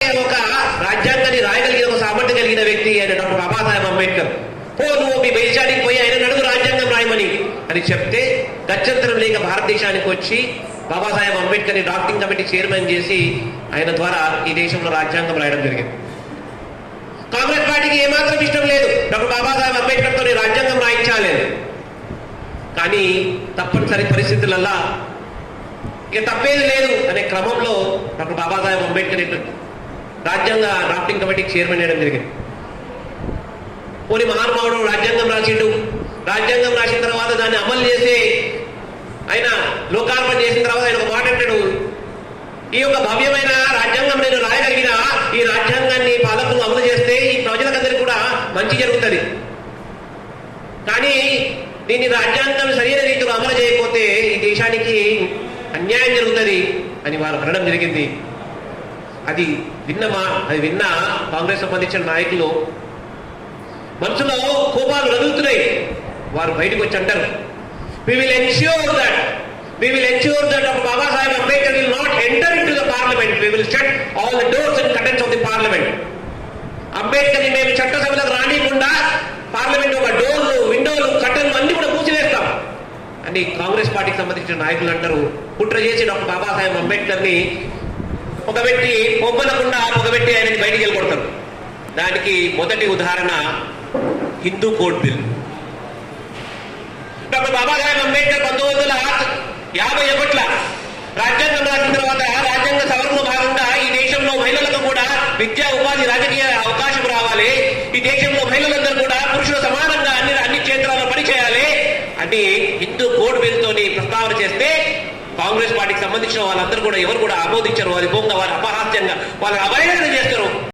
ఒక రాజ్యాంగాన్ని రాయగలిగిన ఒక సామర్థ్యం కలిగిన వ్యక్తి ఆయన డాక్టర్ బాబాసాహెబ్ అంబేద్కర్. నువ్వు మీ దేశానికి పోయి ఆయన నడుగు రాజ్యాంగం రాయమని అని చెప్తే గత్యంతరం లేక భారతదేశానికి వచ్చి బాబాసాహెబ్ అంబేద్కర్ని డ్రాఫ్టింగ్ కమిటీ చైర్మన్ చేసి ఆయన ద్వారా ఈ దేశంలో రాజ్యాంగం రాయడం జరిగింది. కాంగ్రెస్ పార్టీకి ఏమాత్రం ఇష్టం లేదు డాక్టర్ బాబాసాహెబ్ అంబేద్కర్తో రాజ్యాంగం రాయించాలి. కానీ తప్పనిసరి పరిస్థితులల్లా ఇక తప్పేది లేదు అనే క్రమంలో డాక్టర్ బాబాసాహెబ్ అంబేద్కర్ రాజ్యాంగ డ్రాఫ్టింగ్ కమిటీకి చైర్మన్ చేయడం జరిగింది. పోనీ మహానుభావుడు రాజ్యాంగం రాసిండు. రాజ్యాంగం రాసిన తర్వాత దాన్ని అమలు చేసి ఆయన లోకార్పణ చేసిన తర్వాత ఆయన ఒక మాట అంటాడు, ఈ యొక్క భవ్యమైన రాజ్యాంగం నేను రాయగలిగిన ఈ రాజ్యాంగాన్ని పాలకులు అమలు చేస్తే ఈ ప్రజలకందరికీ కూడా మంచి జరుగుతుంది. కానీ దీన్ని రాజ్యాంగం సరైన రీతిలో అమలు చేయకపోతే ఈ దేశానికి అన్యాయం జరుగుతుంది అని వారు అనడం జరిగింది. అది విన్న కాంగ్రెస్ సంబంధించిన నాయకులు మనసులో కోపాలు రగులుతున్నాయి. వారు బయటకు వచ్చి అంటారు, we will ensure that Dr. Baba Saheb Ambedkar will not enter into the parliament. We will shut all the doors and curtains of the parliament. Ambedkar ని మేము చట్టసభలకు రానికుండా పార్లమెంట్ ఒక డోర్లు, విండోలు, కర్టన్లు అన్ని కూడా మూసివేస్తాం అని కాంగ్రెస్ పార్టీకి సంబంధించిన నాయకులు అంటారు. కుట్ర చేసి డాక్టర్ బాబాసాహెబ్ అంబేద్కర్ ని ఒక వ్యక్తి పొమ్మనకుండా ఒక వ్యక్తి ఆయనని బయటికి వెళ్ళిపోతారు. దానికి మొదటి ఉదాహరణ Hindu code bill. Doctor Babasaheb Ambedkar 1951 రాజ్యాంగం రాసిన తర్వాత రాజ్యాంగ సవరణలో భాగంగా ఈ దేశంలో మహిళలకు కూడా విద్యా, ఉపాధి, రాజకీయ అవకాశం రావాలి, ఈ దేశంలో మహిళలందరూ కూడా పురుషుల సమానంగా అన్ని క్షేత్రాల్లో పనిచేయాలి అని హిందూ కోడ్ బిల్ తోని ప్రస్తావన చేస్తే కాంగ్రెస్ పార్టీకి సంబంధించిన వాళ్ళందరూ కూడా ఎవరు కూడా ఆమోదించారు. అది బొంగ, వారు అపహాస్యంగా వాళ్ళని అవహేళన చేస్తున్నారు.